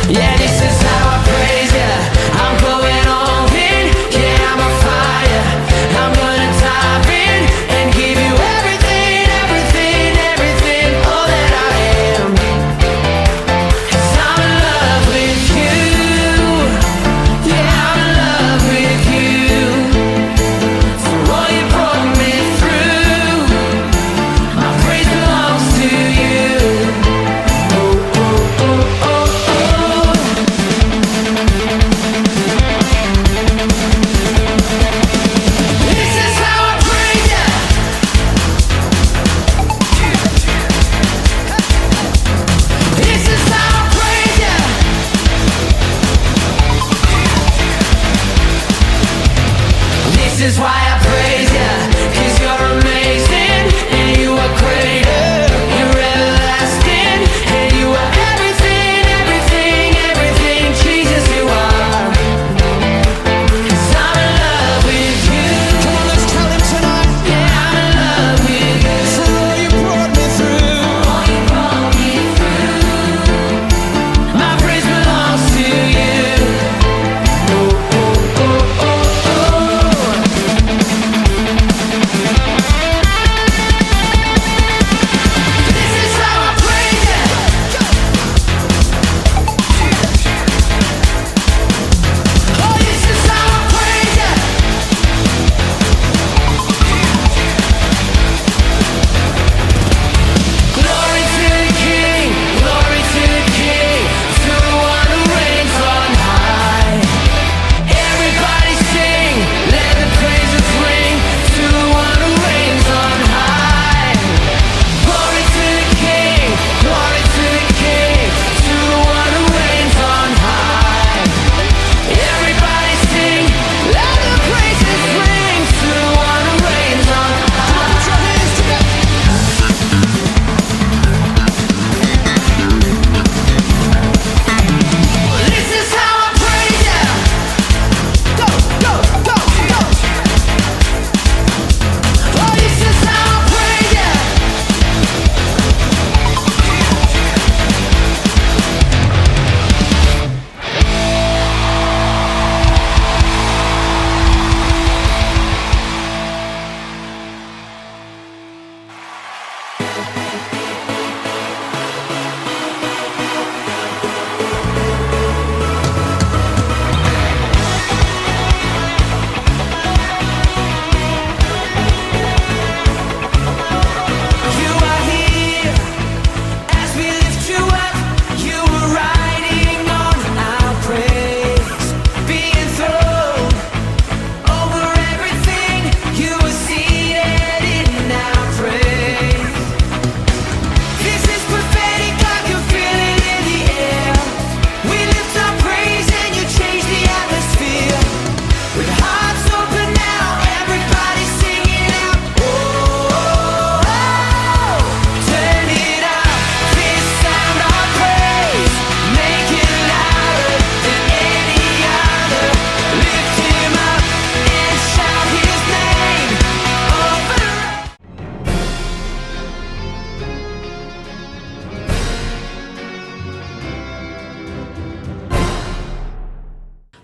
Yeah, this is how I praise ya. I'm going all in. Yeah, I'm a fire. I'm gonna dive in and give you everything, everything, everything, all that I am. 'Cause I'm in love with you. Yeah, I'm in love with you. For all you brought me through, my praise belongs to you. Oh, oh, oh, oh, oh. This is how I praise ya. This is how I praise ya. This is why I praise ya. 'Cause you're amazing and you are greater. You're everlasting and you are everything, everything, everything, Jesus, you are. 'Cause I'm in love with you. Come on, let's tell him tonight. Yeah, I'm in love with you. For all you brought me through. All you brought me through, my praise belongs to you. Oh, oh, oh, oh, oh. This is how I praise ya. Oh, this is how I praise ya. Glory to the King, glory to the King, to the one who reigns on high. Everybody sing, let the praises ring, to the one who reigns on high. Glory to the King, glory to the King, to the one who reigns on high. Everybody sing, let the praises ring, to the one who reigns on high. Put your hands together. This is how I praise ya. Go, go, go, go. Oh, this is how I praise ya. You are here as we lift you up. You are riding on our praise, being thrown over everything. You are seated in our praise. This is prophetic, I can feel it in the air. We lift our praise and you change the atmosphere. With hearts open now, everybody singing out. Oh, oh, oh. Turn it up, this sound of praise. Make it louder than any other. Lift him up and shout his name over.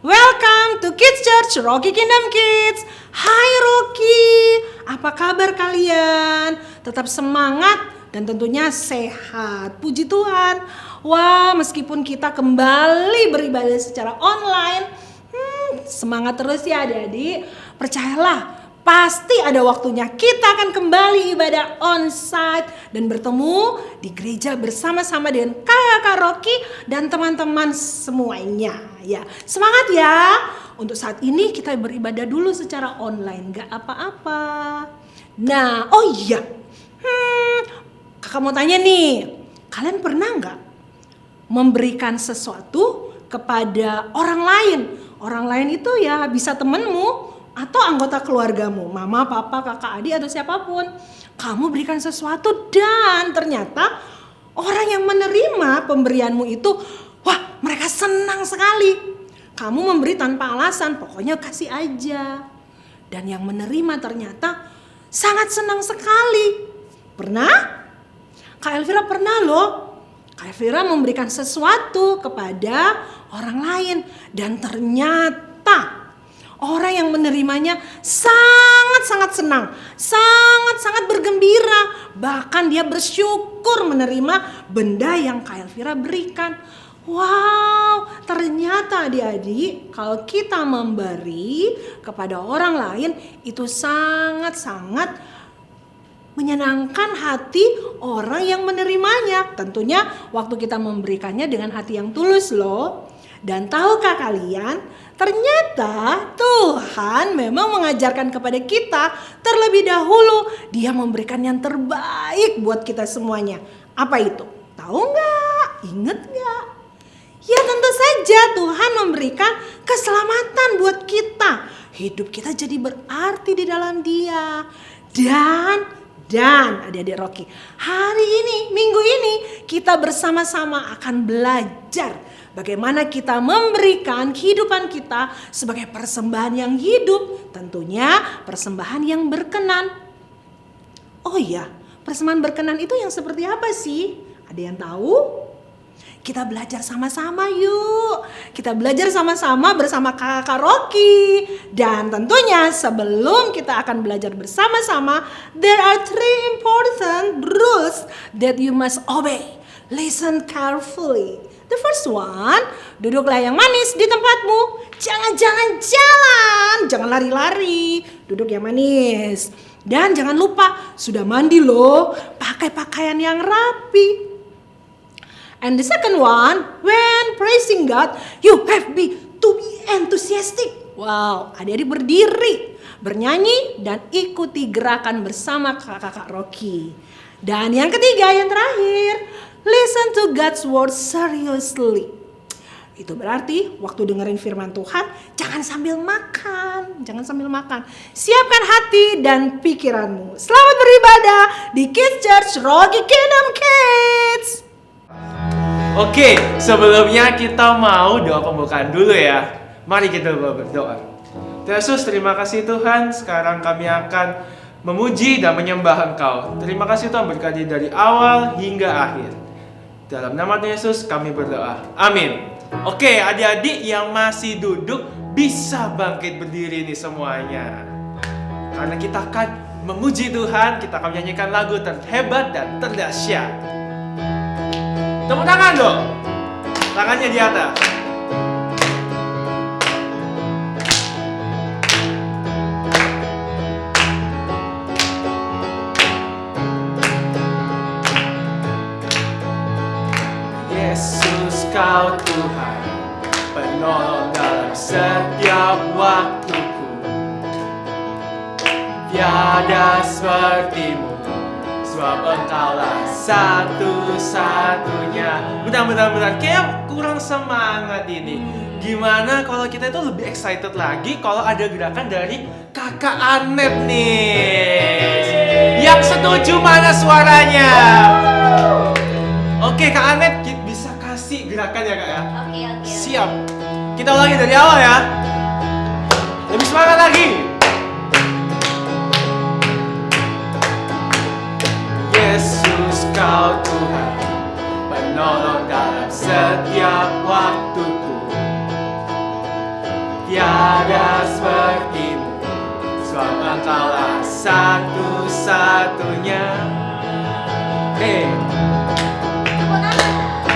Welcome to Kids Church Rocky Kingdom Kids. Hai Rocky, apa kabar kalian? Tetap semangat dan tentunya sehat. Puji Tuhan. Wah, meskipun kita kembali beribadah secara online, semangat terus ya adik-adik. Percayalah, pasti ada waktunya kita akan kembali ibadah onsite dan bertemu di gereja bersama-sama dengan Kakak Rocky dan teman-teman semuanya. Ya, semangat ya. Untuk saat ini kita beribadah dulu secara online, gak apa-apa. Nah, oh iya, kakak mau tanya nih, kalian pernah gak memberikan sesuatu kepada orang lain? Orang lain itu ya bisa temenmu atau anggota keluargamu, mama, papa, kakak, adik atau siapapun. Kamu berikan sesuatu dan ternyata orang yang menerima pemberianmu itu, wah mereka senang sekali. Kamu memberi tanpa alasan, pokoknya kasih aja. Dan yang menerima ternyata sangat senang sekali. Pernah? Kak Elvira pernah loh. Kak Elvira memberikan sesuatu kepada orang lain dan ternyata orang yang menerimanya sangat-sangat senang, sangat-sangat bergembira, bahkan dia bersyukur menerima benda yang Kak Elvira berikan. Wow, ternyata adik-adik kalau kita memberi kepada orang lain itu sangat-sangat menyenangkan hati orang yang menerimanya. Tentunya waktu kita memberikannya dengan hati yang tulus loh. Dan tahukah kalian, ternyata Tuhan memang mengajarkan kepada kita terlebih dahulu Dia memberikan yang terbaik buat kita semuanya. Apa itu? Tahu nggak? Ingat nggak? Ya tentu saja Tuhan memberikan keselamatan buat kita. Hidup kita jadi berarti di dalam Dia. Dan adik-adik Rocky, hari ini, minggu ini kita bersama-sama akan belajar bagaimana kita memberikan kehidupan kita sebagai persembahan yang hidup. Tentunya persembahan yang berkenan. Oh iya, persembahan berkenan itu yang seperti apa sih? Ada yang tahu? Kita belajar sama-sama yuk. Kita belajar sama-sama bersama kakak Rocky. Dan tentunya sebelum kita akan belajar bersama-sama, there are 3 important rules that you must obey. Listen carefully. The first one, duduklah yang manis di tempatmu. Jangan jalan, jangan lari-lari. Duduk yang manis. Dan jangan lupa, sudah mandi loh, pakai pakaian yang rapi. And the second one, when praising God, you have to be enthusiastic. Wow, adik-adik berdiri, bernyanyi, dan ikuti gerakan bersama kakak Rocky. Dan yang ketiga, yang terakhir, listen to God's word seriously. Itu berarti waktu dengerin firman Tuhan, jangan sambil makan. Siapkan hati dan pikiranmu. Selamat beribadah di Kids Church Rocky Kingdom Kids. Oke, sebelumnya kita mau doa pembukaan dulu ya. Mari kita berdoa. Tuhan Yesus, terima kasih Tuhan. Sekarang kami akan memuji dan menyembah Engkau. Terima kasih Tuhan berkati dari awal hingga akhir. Dalam nama Tuhan Yesus kami berdoa. Amin. Oke, adik-adik yang masih duduk bisa bangkit berdiri nih semuanya. Karena kita akan memuji Tuhan, kita akan menyanyikan lagu terhebat dan terdahsyat. Tepuk tangan dong. Tangannya di atas. Yesus kau Tuhan, penolong dalam setiap waktuku. Tiada sepertimu, sebab Engkaulah satu-satunya. Benar, kayak kurang semangat ini. Gimana kalau kita itu lebih excited lagi kalau ada gerakan dari kakak Anet nih? Yang setuju mana suaranya? Oke, Kak Anet bisa kasih gerakan ya Kak ya? Oke. Siap. Kita ulangi dari awal ya. Lebih semangat lagi. Yesus kau Tuhan, penolong dalam setiap waktuku. Tiada sepertimu, sebab Engkaulah satu-satunya.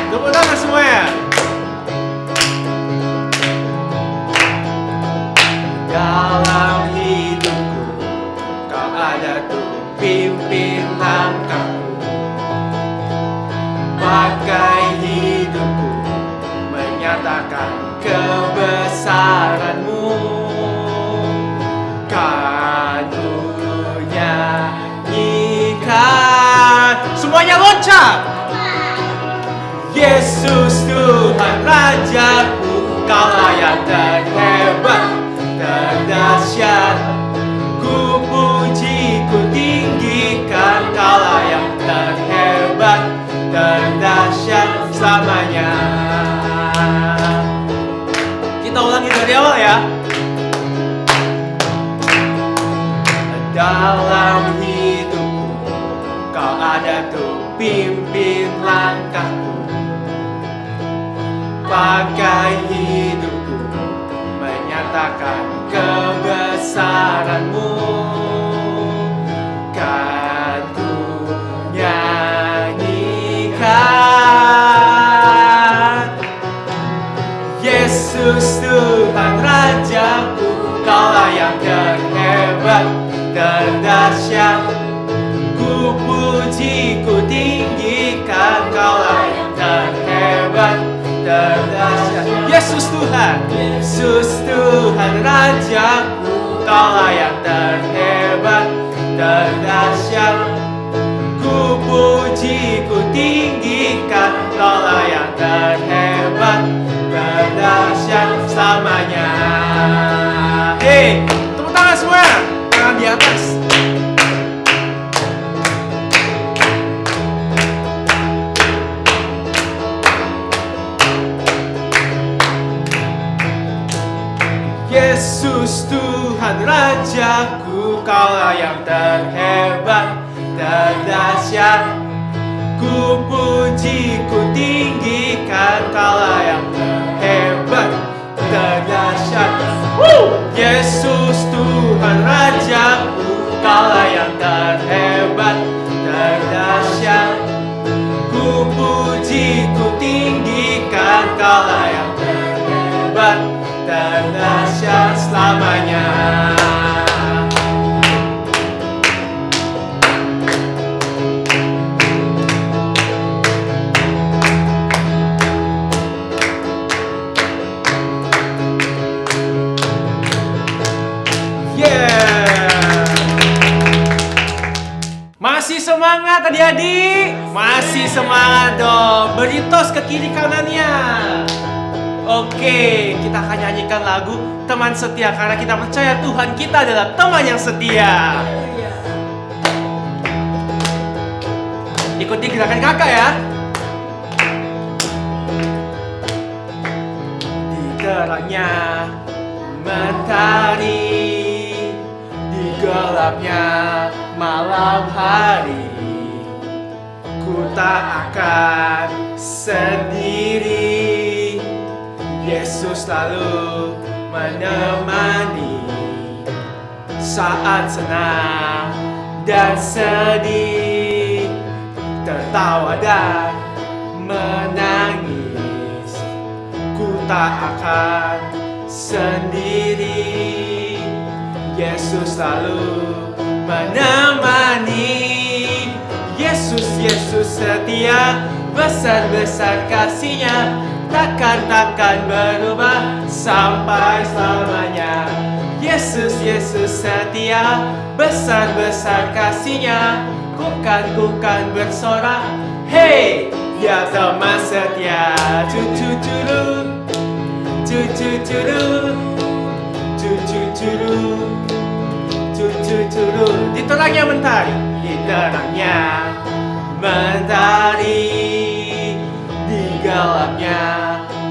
Tepuk tangan semuanya. Dalam hidupku, Kau ada tuh pimpin langkahku. Pakai hidupku menyatakan kebesaran-Mu. Karunia nyanyikan, semuanya loncat. Yesus Tuhan Rajaku, Kaulah yang terhebat, terdahsyat. Ku puji, ku tinggikan, Kaulah yang terhebat, terdahsyat selamanya. Kita ulangi dari awal ya. Dalam hidupku, Kau ada tuh pimpin langkahku. pakai hidupku menyatakan kebesaran-Mu. Kan ku nyanyikan, Yesus Tuhan Rajaku, Kaulah yang terhebat, terdahsyat. Ku puji, ku tinggikan, Kaulah yang terhebat, terdahsyat. Yesus Tuhan, Yesus Tuhan Rajaku, Kaulah yang terhebat, terdahsyat. Ku puji, ku tinggikan, Kaulah yang terhebat, terdahsyat selamanya. Hei, tepuk tangan semua, tangan di atas. Yesus Tuhan Rajaku, Kaulah yang terhebat, terdahsyat. Ku puji, ku tinggikan, Kaulah yang terhebat, terdahsyat. Yesus Tuhan Rajaku, Kaulah yang terhebat, terdahsyat. Ku puji, ku tinggikan, Kaulah yang terhebat, terdahsyat selamanya. Masih semangat adik-adik? Masih semangat dong. Beri tos ke kiri kanannya. Oke, kita akan nyanyikan lagu Teman Setia, karena kita percaya Tuhan kita adalah teman yang setia. Ikuti gerakan kakak ya. Di terangnya mentari, di gelapnya malam hari, ku tak akan sendiri. Yesus selalu menemani saat senang dan sedih, tertawa dan menangis. Ku tak akan sendiri. Yesus selalu menemani. Yesus, Yesus setia, besar-besar kasih-Nya, takkan berubah sampai selamanya. Yesus, Yesus setia, besar-besar kasih-Nya, kukan bersorak, hey, ya teman setia. Cu-cu-curu, cu-cu-curu, cu-cu-curu, cu-cu-curu. Di terangnya mentari, di terangnya mentari, di gelapnya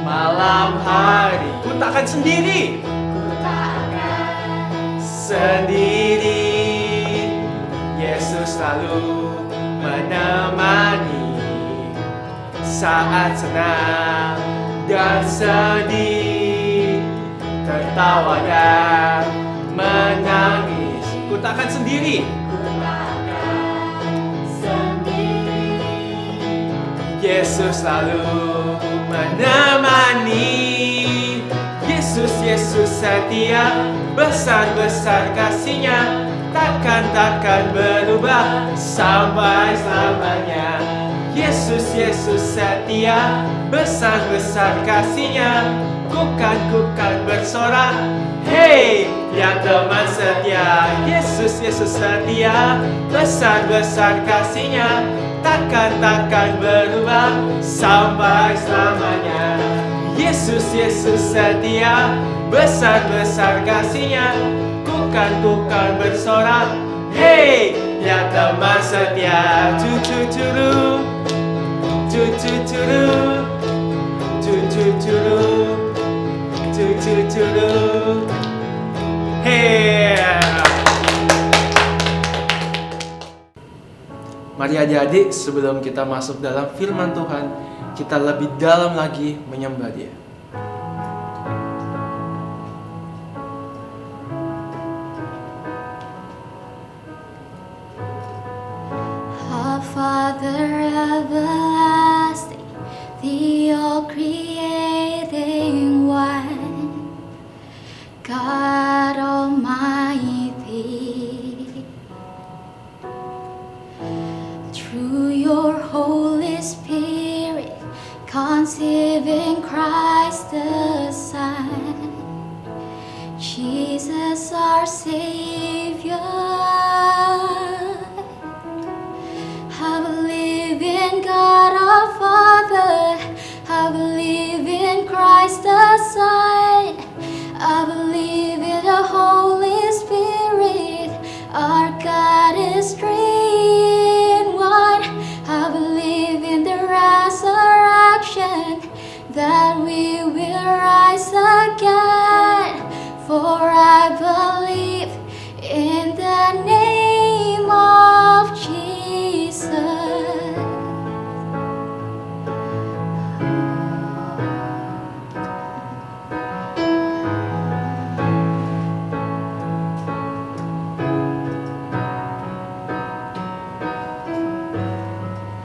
malam hari, ku takkan sendiri. Ku takkan sendiri. Yesus selalu menemani saat senang dan sedih, tertawa dan menangis. Ku takkan sendiri. Yesus selalu menemani. Yesus, Yesus setia, besar-besar kasih-Nya, takkan berubah sampai selamanya. Yesus, Yesus setia, besar-besar kasih-Nya, kukan bersorak, hey, ya teman setia. Yesus, Yesus setia, besar-besar kasih-Nya, takkan berubah sampai selamanya. Yesus, Yesus setia, besar-besar kasih-Nya, kukan bersorak, hey, ya teman setia. Cu-cu-curu, cu-cu-curu, cu-cu-curu, cu-cu-curu, hey. Mari Mari adik-adik, sebelum kita masuk dalam firman Tuhan, kita lebih dalam lagi menyembah Dia. Our Father everlasting, the all-creating one, God Almighty, through your Holy Spirit, conceiving Christ the Son, Jesus our Savior. I believe in God our Father, I believe in Christ the Son, I believe in the Holy Spirit, our God is three in one. I believe in the resurrection, that we will rise again, for I believe in the name of Jesus.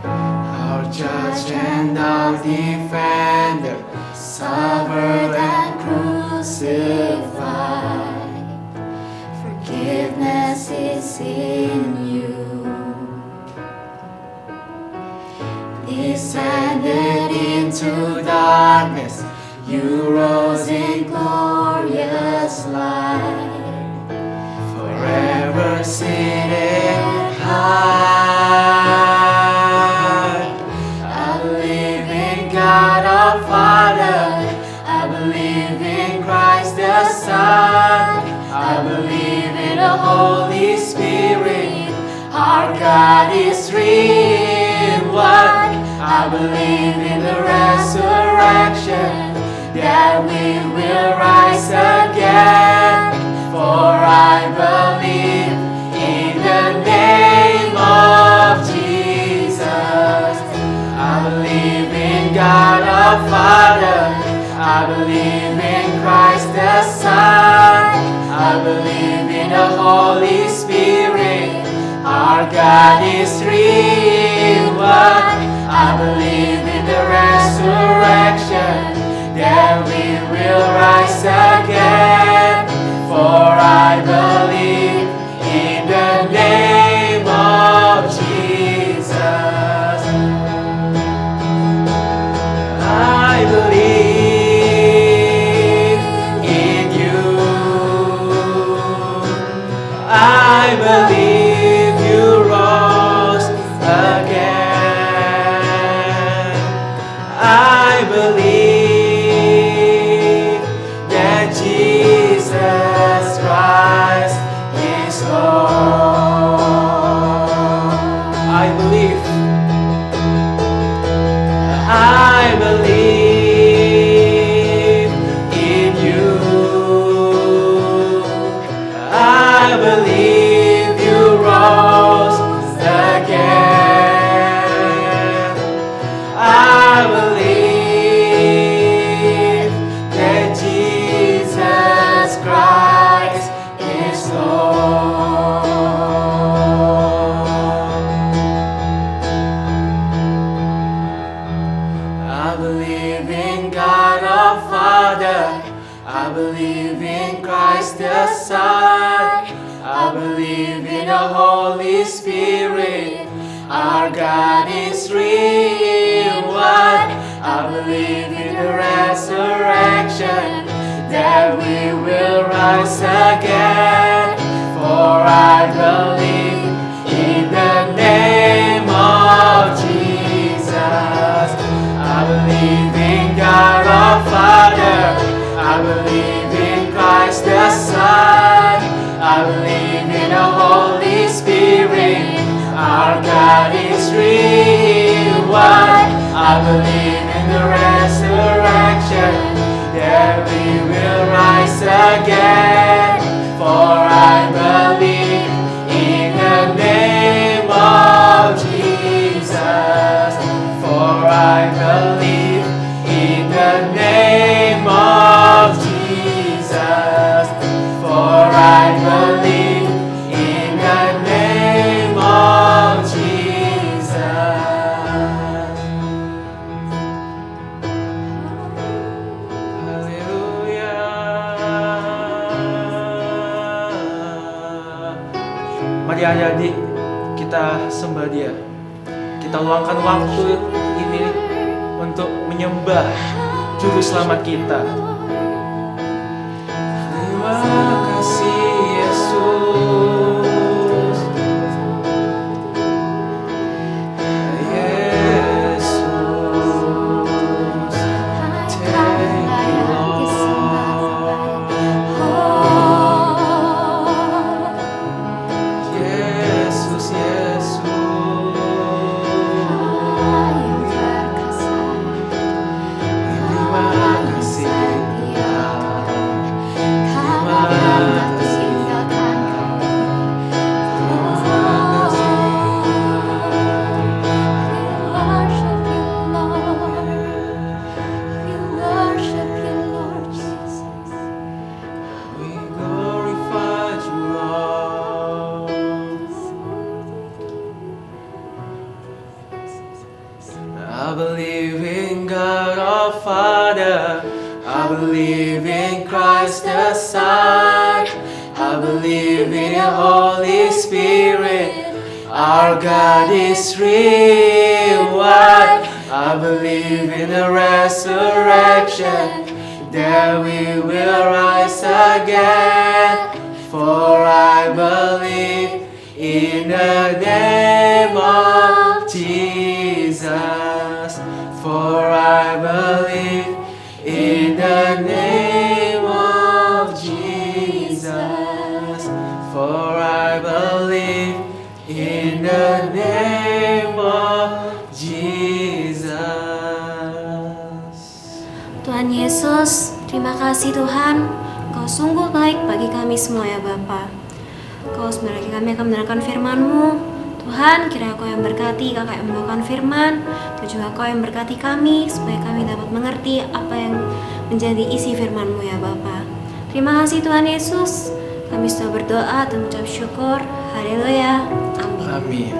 Our judge and our defender, suffered and crucified. Forgiveness is in you. Descended into darkness, you rose in glorious light, forever seated high. I believe in God our Father, I believe in Christ the Son, I believe in the Holy Spirit, our God is three in one. I believe in the resurrection, that we will rise again, for I believe in the name of Jesus. I believe in God our Father, I believe in Christ the Son, I believe in the Holy Spirit, our God is three in one. I believe in the resurrection, that we will rise again, for I believe in the name of Jesus. I believe in you. I believe you rose again. I believe that Jesus Christ is Lord. I believe. I believe in you. I believe you rose again. I believe that Jesus Christ is Lord. I believe in God our Father, I believe in Christ the Son, I believe in the Holy Spirit, our God is three in one. I believe in the resurrection, that we will rise again, for I believe in the name of Jesus. I believe in God our Father, I believe in Christ the Son, I believe in the Holy Spirit, our God is three in one. I believe in the resurrection, that we will rise again, for I believe in the name of Jesus. Mari adik-adik kita sembah Dia. Kita luangkan waktu ini untuk menyembah Juru Selamat kita. Terima kasih Yesus. Yesus. Thank you Lord. Yesus, Yesus. Terima kasih We glorify you, Lord. I believe in God our Father. I believe in Christ the Son. I believe in the Holy Spirit. Our God is real. What? I believe in the resurrection. That we will rise again. For I believe in the name of Jesus. For I believe in the name of Jesus. For I believe in the name of Jesus. Tuhan Yesus, terima kasih Tuhan. Kau sungguh baik bagi kami semua ya Bapa. Kau sebenarnya kami akan mendengarkan firman-Mu. Tuhan, kiranya Kau yang berkati kakak yang membawakan firman, dan juga Kau yang berkati kami supaya kami dapat mengerti apa yang menjadi isi firman-Mu ya Bapa. Terima kasih Tuhan Yesus. Kami sudah berdoa dan mengucap syukur. Haleluya. Amin. Amin.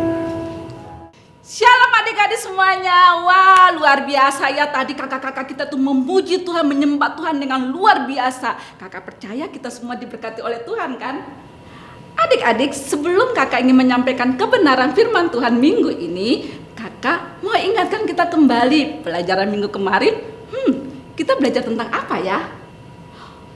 Shalom adik-adik semuanya. Wah, luar biasa ya, tadi kakak-kakak kita tuh memuji Tuhan, menyembah Tuhan dengan luar biasa. Kakak percaya kita semua diberkati oleh Tuhan kan? Adik-adik, sebelum kakak ingin menyampaikan kebenaran firman Tuhan minggu ini, kakak mau ingatkan kita kembali pelajaran minggu kemarin. Kita belajar tentang apa ya?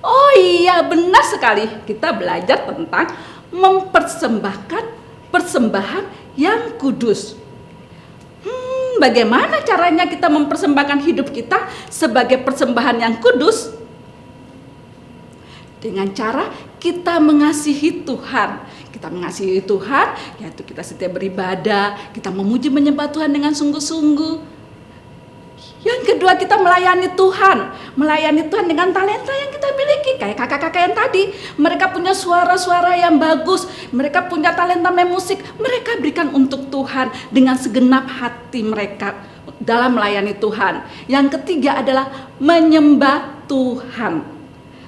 Oh iya, benar sekali. Kita belajar tentang mempersembahkan persembahan yang kudus. Bagaimana caranya kita mempersembahkan hidup kita sebagai persembahan yang kudus? Dengan cara kita mengasihi Tuhan. Kita mengasihi Tuhan, yaitu kita setia beribadah, kita memuji menyembah Tuhan dengan sungguh-sungguh. Yang kedua, kita melayani Tuhan. Melayani Tuhan dengan talenta yang kita miliki. Kayak kakak-kakak yang tadi, mereka punya suara-suara yang bagus, mereka punya talenta main musik, mereka berikan untuk Tuhan dengan segenap hati mereka dalam melayani Tuhan. Yang ketiga adalah menyembah Tuhan.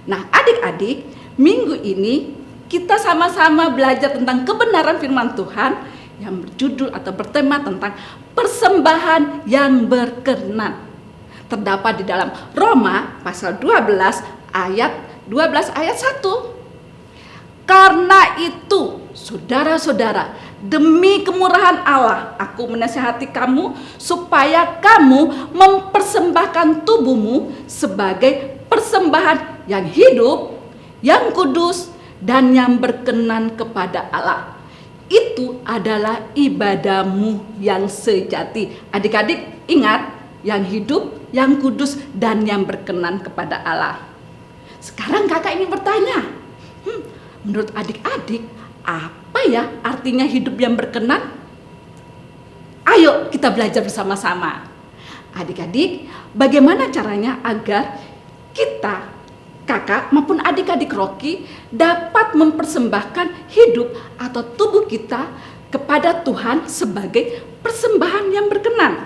Nah, adik-adik, minggu ini kita sama-sama belajar tentang kebenaran firman Tuhan yang berjudul atau bertema tentang persembahan yang berkenan. Terdapat di dalam Roma pasal 12 ayat 1. Karena itu, saudara-saudara, demi kemurahan Allah, aku menasihati kamu supaya kamu mempersembahkan tubuhmu sebagai persembahan yang hidup, yang kudus, dan yang berkenan kepada Allah. Itu adalah ibadahmu yang sejati. Adik-adik ingat, yang hidup, yang kudus, dan yang berkenan kepada Allah. Sekarang kakak ingin bertanya, menurut adik-adik, apa ya artinya hidup yang berkenan? Ayo kita belajar bersama-sama. Adik-adik, bagaimana caranya agar kita, kakak maupun adik-adik Rocky, dapat mempersembahkan hidup atau tubuh kita kepada Tuhan sebagai persembahan yang berkenan?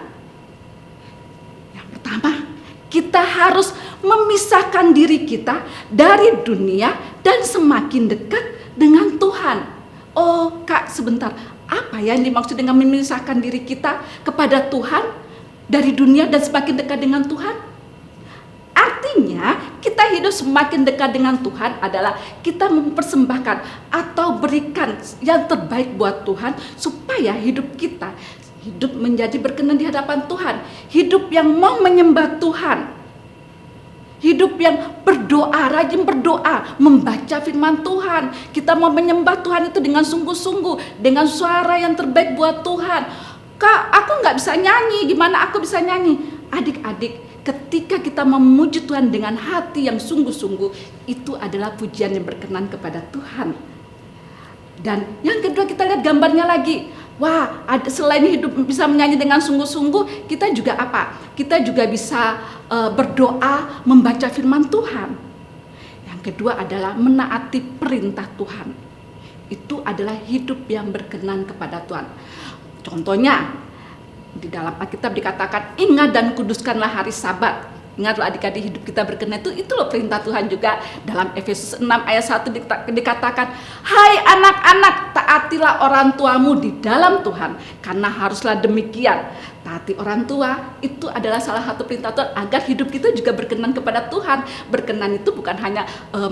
Yang pertama, kita harus memisahkan diri kita dari dunia dan semakin dekat dengan Tuhan. Oh kak, sebentar, apa ya yang dimaksud dengan memisahkan diri kita kepada Tuhan dari dunia dan semakin dekat dengan Tuhan? Artinya kita hidup semakin dekat dengan Tuhan adalah kita mempersembahkan atau berikan yang terbaik buat Tuhan, supaya hidup kita hidup menjadi berkenan di hadapan Tuhan. Hidup yang mau menyembah Tuhan, hidup yang berdoa, rajin berdoa, membaca firman Tuhan. Kita mau menyembah Tuhan itu dengan sungguh-sungguh, dengan suara yang terbaik buat Tuhan. Kak, aku nggak bisa nyanyi, gimana aku bisa nyanyi? Adik-adik, ketika kita memuji Tuhan dengan hati yang sungguh-sungguh, itu adalah pujian yang berkenan kepada Tuhan. Dan yang kedua, kita lihat gambarnya lagi. Wah, selain hidup bisa menyanyi dengan sungguh-sungguh, kita juga apa? Kita juga bisa berdoa, membaca firman Tuhan. Yang kedua adalah menaati perintah Tuhan. Itu adalah hidup yang berkenan kepada Tuhan. Contohnya, di dalam Alkitab dikatakan, ingat dan kuduskanlah hari Sabat. Ingatlah adik-adik, hidup kita berkenan itu loh perintah Tuhan juga. Dalam Efesus 6 ayat 1 dikatakan, hai anak-anak, taatilah orang tuamu di dalam Tuhan, karena haruslah demikian. Taati orang tua itu adalah salah satu perintah Tuhan agar hidup kita juga berkenan kepada Tuhan. Berkenan itu bukan hanya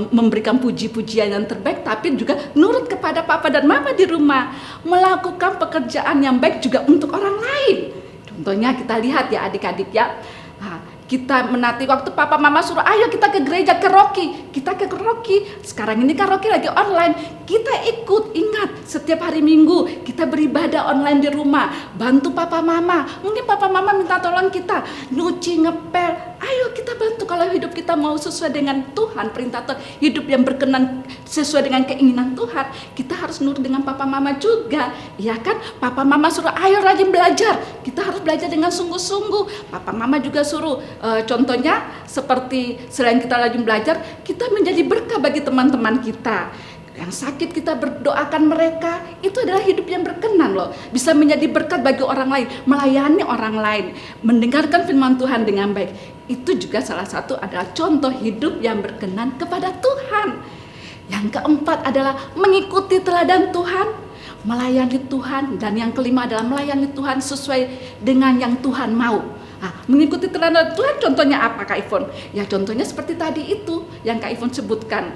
memberikan puji-pujian yang terbaik, tapi juga nurut kepada papa dan mama di rumah, melakukan pekerjaan yang baik juga untuk orang lain. Contohnya kita lihat ya adik-adik ya, kita menanti waktu papa mama suruh ayo kita ke gereja, ke Rocky, kita ke Rocky. Sekarang ini kan Rocky lagi online, kita ikut. Ingat, setiap hari Minggu kita beribadah online di rumah, bantu papa mama. Mungkin papa mama minta tolong kita nyuci, ngepel, ayo kita bantu. Kalau hidup kita mau sesuai dengan Tuhan, perintah Tuhan, hidup yang berkenan sesuai dengan keinginan Tuhan, kita harus nurut dengan papa mama juga. Ya kan, papa mama suruh ayo rajin belajar, kita harus belajar dengan sungguh-sungguh. Papa mama juga suruh contohnya seperti selain kita rajin belajar, kita menjadi berkah bagi teman-teman kita. Yang sakit kita berdoakan mereka, itu adalah hidup yang berkenan loh. Bisa menjadi berkat bagi orang lain, melayani orang lain, mendengarkan firman Tuhan dengan baik. Itu juga salah satu adalah contoh hidup yang berkenan kepada Tuhan. Yang keempat adalah mengikuti teladan Tuhan, melayani Tuhan. Dan yang kelima adalah melayani Tuhan sesuai dengan yang Tuhan mau. Mengikuti teladan Tuhan contohnya apa Kak Ivon? Ya contohnya seperti tadi itu yang Kak Ivon sebutkan,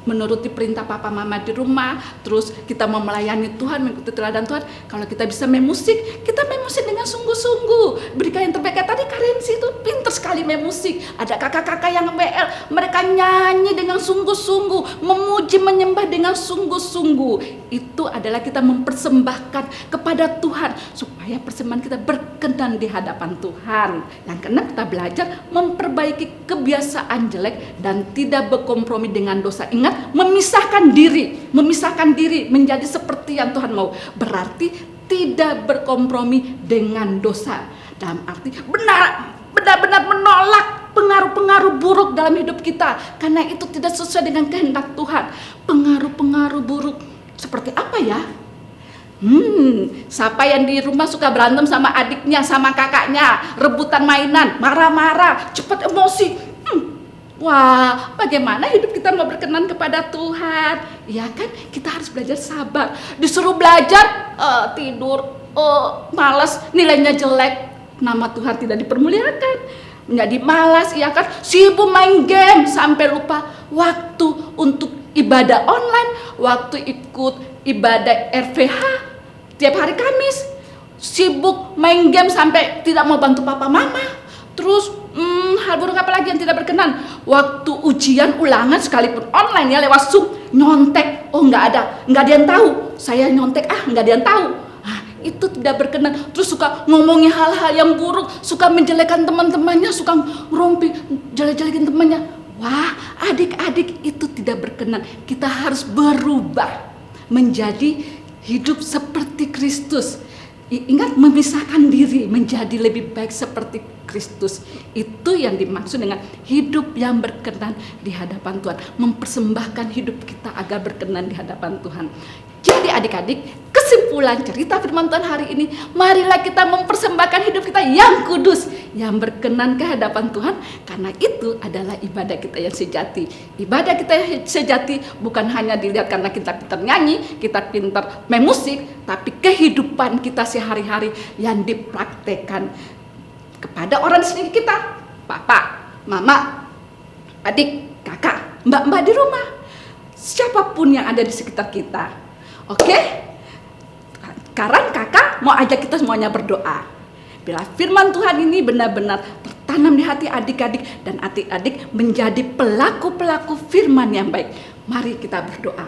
menuruti perintah papa mama di rumah, terus kita mau melayani Tuhan, mengikuti teladan Tuhan. Kalau kita bisa main musik, kita main musik dengan sungguh-sungguh, berikan yang terbaik. Tadi Karensi itu pintar sekali main musik, ada kakak-kakak yang WL, mereka nyanyi dengan sungguh-sungguh, memuji menyembah dengan sungguh-sungguh. Itu adalah kita mempersembahkan kepada Tuhan supaya persembahan kita berkenan di hadapan Tuhan. Yang keenam, kita belajar memperbaiki kebiasaan jelek dan tidak berkompromi dengan dosa. Ingat, memisahkan diri menjadi seperti yang Tuhan mau. Berarti tidak berkompromi dengan dosa. Dalam arti benar-benar menolak pengaruh-pengaruh buruk dalam hidup kita, karena itu tidak sesuai dengan kehendak Tuhan. Pengaruh-pengaruh buruk seperti apa ya? Siapa yang di rumah suka berantem sama adiknya, sama kakaknya, rebutan mainan, marah-marah, cepat emosi. Wah, bagaimana hidup kita mau berkenan kepada Tuhan? Ya kan, kita harus belajar sabar. Disuruh belajar, tidur, malas, nilainya jelek, nama Tuhan tidak dipermuliakan. Menjadi malas, ya kan, sibuk main game sampai lupa waktu untuk ibadah online, waktu ikut ibadah RVH tiap hari Kamis, sibuk main game sampai tidak mau bantu papa mama. Terus hal buruk apa lagi yang tidak berkenan? Waktu ujian ulangan sekalipun online ya, lewat Zoom, nyontek. Oh nggak ada yang tahu, saya nyontek, nggak ada yang tahu. Itu tidak berkenan. Terus suka ngomongin hal-hal yang buruk, suka menjelekan teman-temannya, suka ngerompi, jelek-jelekin temannya. Wah, adik-adik, itu tidak berkenan. Kita harus berubah menjadi hidup seperti Kristus. Ingat, memisahkan diri menjadi lebih baik seperti Kristus. Itu yang dimaksud dengan hidup yang berkenan di hadapan Tuhan. Mempersembahkan hidup kita agar berkenan di hadapan Tuhan. Jadi adik-adik, kesimpulan cerita firman Tuhan hari ini, marilah kita mempersembahkan hidup kita yang kudus, yang berkenan ke hadapan Tuhan, karena itu adalah ibadah kita yang sejati. Ibadah kita yang sejati bukan hanya dilihat karena kita pintar nyanyi, kita pintar main musik, tapi kehidupan kita sehari-hari yang dipraktekkan kepada orang di sini kita, papa, mama, adik, kakak, mbak-mbak di rumah, siapapun yang ada di sekitar kita. Oke? Sekarang kakak mau ajak kita semuanya berdoa. Bila firman Tuhan ini benar-benar tertanam di hati adik-adik dan adik-adik menjadi pelaku-pelaku firman yang baik. Mari kita berdoa.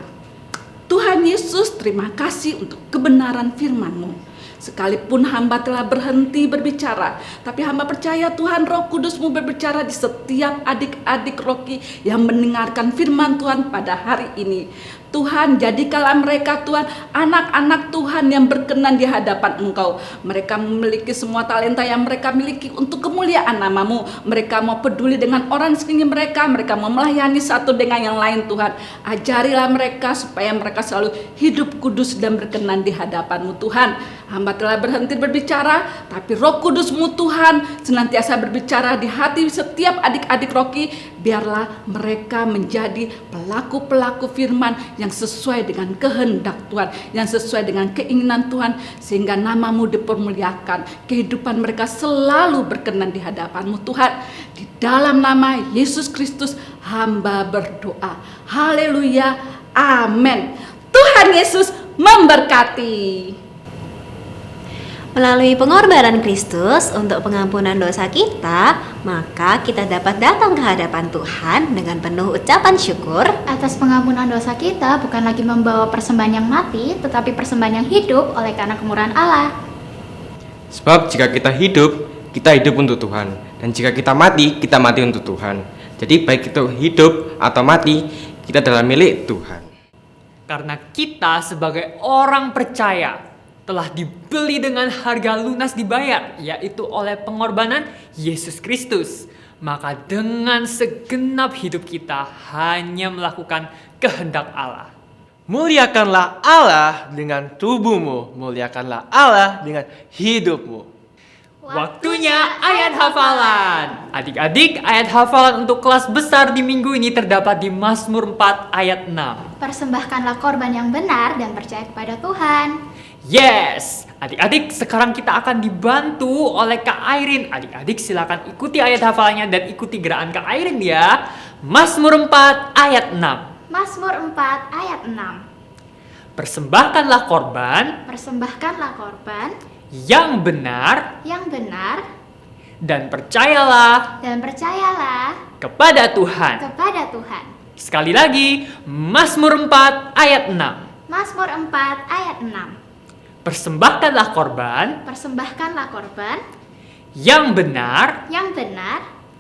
Tuhan Yesus, terima kasih untuk kebenaran firman-Mu. Sekalipun hamba telah berhenti berbicara, tapi hamba percaya Tuhan Roh Kudus-Mu berbicara di setiap adik-adik Rocky yang mendengarkan firman Tuhan pada hari ini. Tuhan, jadikanlah mereka Tuhan anak-anak Tuhan yang berkenan di hadapan Engkau. Mereka memiliki semua talenta yang mereka miliki untuk kemuliaan nama-Mu. Mereka mau peduli dengan orang sekeliling mereka mau melayani satu dengan yang lain Tuhan. Ajarilah mereka supaya mereka selalu hidup kudus dan berkenan di hadapan-Mu Tuhan. Hamba telah berhenti berbicara, tapi Roh Kudus-Mu Tuhan senantiasa berbicara di hati setiap adik-adik Rocky. Biarlah mereka menjadi pelaku-pelaku firman yang sesuai dengan kehendak Tuhan, yang sesuai dengan keinginan Tuhan, sehingga nama-Mu dipermuliakan, kehidupan mereka selalu berkenan di hadapan-Mu Tuhan. Di dalam nama Yesus Kristus hamba berdoa. Haleluya, amin. Tuhan Yesus memberkati. Melalui pengorbanan Kristus untuk pengampunan dosa kita, maka kita dapat datang ke hadapan Tuhan dengan penuh ucapan syukur. Atas pengampunan dosa kita bukan lagi membawa persembahan yang mati, tetapi persembahan yang hidup oleh karena kemurahan Allah. Sebab jika kita hidup untuk Tuhan. Dan jika kita mati untuk Tuhan. Jadi baik itu hidup atau mati, kita adalah milik Tuhan. Karena kita sebagai orang percaya telah dibeli dengan harga lunas dibayar, yaitu oleh pengorbanan Yesus Kristus. Maka dengan segenap hidup kita hanya melakukan kehendak Allah. Muliakanlah Allah dengan tubuhmu, muliakanlah Allah dengan hidupmu. Waktunya ayat hafalan. Adik-adik, ayat hafalan untuk kelas besar di minggu ini terdapat di Mazmur 4 ayat 6. Persembahkanlah korban yang benar dan percaya kepada Tuhan. Yes, adik-adik, sekarang kita akan dibantu oleh Kak Airin. Adik-adik silakan ikuti ayat hafalannya dan ikuti gerakan Kak Airin ya. Mazmur 4 ayat 6. Mazmur 4 ayat 6. Persembahkanlah korban yang benar dan percayalah kepada Tuhan. Sekali lagi, Mazmur 4 ayat 6. Mazmur 4 ayat 6. Persembahkanlah korban yang benar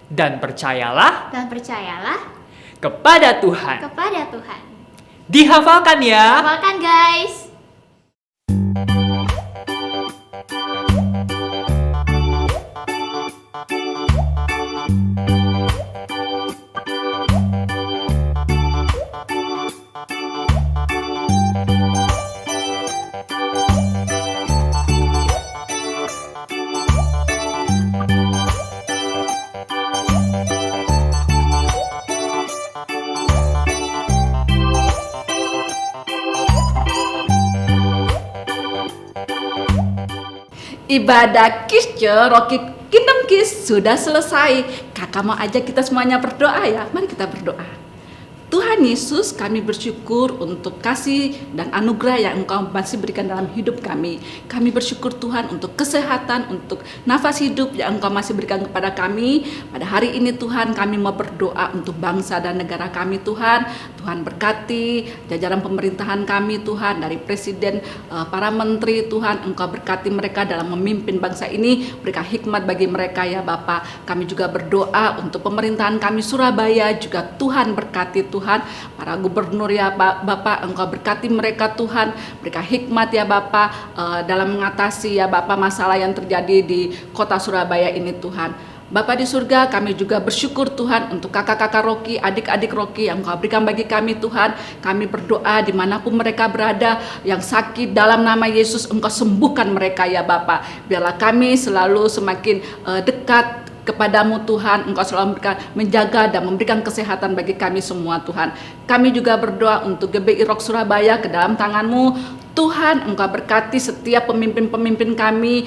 dan percayalah kepada Tuhan. Dihafalkan ya. Hafalkan guys. Ibadah Kisce Rocky Kingdom Kids sudah selesai. Kakak mau ajak kita semuanya berdoa ya. Mari kita berdoa. Tuhan Yesus, kami bersyukur untuk kasih dan anugerah yang Engkau masih berikan dalam hidup kami. Kami bersyukur Tuhan untuk kesehatan, untuk nafas hidup yang Engkau masih berikan kepada kami. Pada hari ini Tuhan, kami mau berdoa untuk bangsa dan negara kami Tuhan. Tuhan berkati jajaran pemerintahan kami Tuhan, dari presiden, para menteri Tuhan. Engkau berkati mereka dalam memimpin bangsa ini. Berikan hikmat bagi mereka ya Bapak. Kami juga berdoa untuk pemerintahan kami Surabaya juga Tuhan berkati Tuhan, para gubernur ya Bapak, Engkau berkati mereka Tuhan, berikan hikmat ya Bapak dalam mengatasi ya Bapak masalah yang terjadi di kota Surabaya ini Tuhan. Bapak di surga, kami juga bersyukur Tuhan untuk kakak-kakak Rocky, adik-adik Rocky yang Engkau berikan bagi kami Tuhan. Kami berdoa dimanapun mereka berada, yang sakit dalam nama Yesus Engkau sembuhkan mereka ya Bapak. Biarlah kami selalu semakin dekat kepadamu Tuhan, Engkau selalu menjaga dan memberikan kesehatan bagi kami semua Tuhan. Kami juga berdoa untuk GBI Rock Surabaya ke dalam tangan-Mu Tuhan. Engkau berkati setiap pemimpin-pemimpin kami,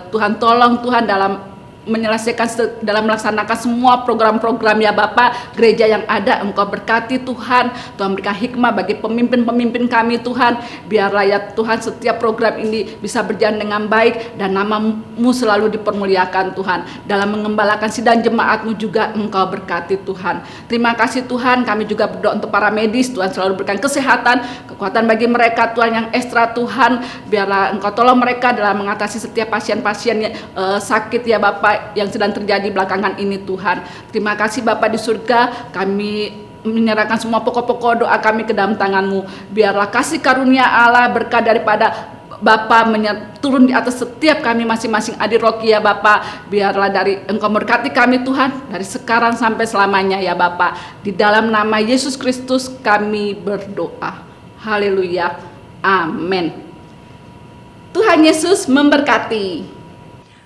Tuhan tolong Tuhan dalam menyelesaikan dalam melaksanakan semua program-program ya Bapak, gereja yang ada Engkau berkati Tuhan. Tuhan berikan hikmah bagi pemimpin-pemimpin kami Tuhan, biarlah ya Tuhan setiap program ini bisa berjalan dengan baik dan nama-Mu selalu dipermuliakan Tuhan. Dalam mengembalakan sidang jemaat-Mu juga Engkau berkati Tuhan. Terima kasih Tuhan, kami juga berdoa untuk para medis, Tuhan selalu berikan kesehatan, kekuatan bagi mereka Tuhan yang ekstra Tuhan, biarlah Engkau tolong mereka dalam mengatasi setiap pasien-pasien yang sakit ya Bapak yang sedang terjadi belakangan ini Tuhan. Terima kasih Bapak di surga, kami menyerahkan semua pokok-pokok doa kami ke dalam tangan-Mu. Biarlah kasih karunia Allah, berkah daripada Bapa turun di atas setiap kami masing-masing adik Rocky ya Bapak. Biarlah dari Engkau berkati kami Tuhan dari sekarang sampai selamanya ya Bapak. Di dalam nama Yesus Kristus kami berdoa. Haleluya. Amin. Tuhan Yesus memberkati.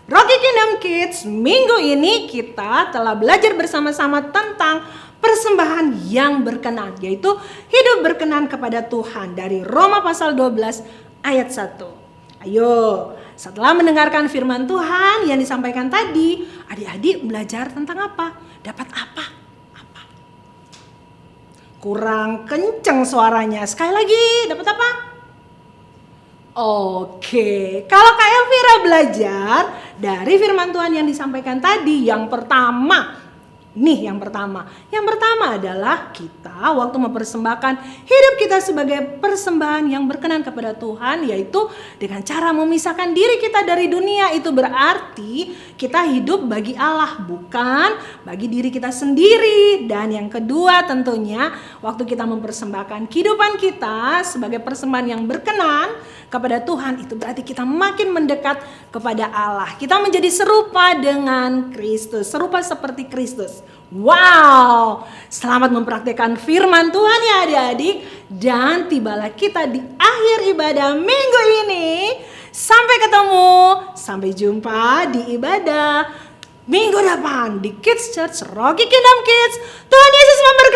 Rocky Kingdom Kids, minggu ini kita telah belajar bersama-sama tentang persembahan yang berkenan, yaitu hidup berkenan kepada Tuhan dari Roma pasal 12 ayat 1. Ayo, setelah mendengarkan firman Tuhan yang disampaikan tadi, adik-adik belajar tentang apa? Dapat apa? Apa? Kurang kenceng suaranya. Sekali lagi, dapat apa? Oke, kalau Kak Elvira belajar dari firman Tuhan yang disampaikan tadi, yang pertama adalah kita waktu mempersembahkan hidup kita sebagai persembahan yang berkenan kepada Tuhan, yaitu dengan cara memisahkan diri kita dari dunia. Itu berarti kita hidup bagi Allah, bukan bagi diri kita sendiri. Dan yang kedua tentunya waktu kita mempersembahkan kehidupan kita sebagai persembahan yang berkenan kepada Tuhan, itu berarti kita makin mendekat kepada Allah. Kita menjadi serupa dengan Kristus, serupa seperti Kristus. Wow, selamat mempraktikkan firman Tuhan ya adik-adik. Dan tibalah kita di akhir ibadah minggu ini. Sampai ketemu, sampai jumpa di ibadah minggu depan di Kids Church Rocky Kingdom Kids. Tuhan Yesus memberkati.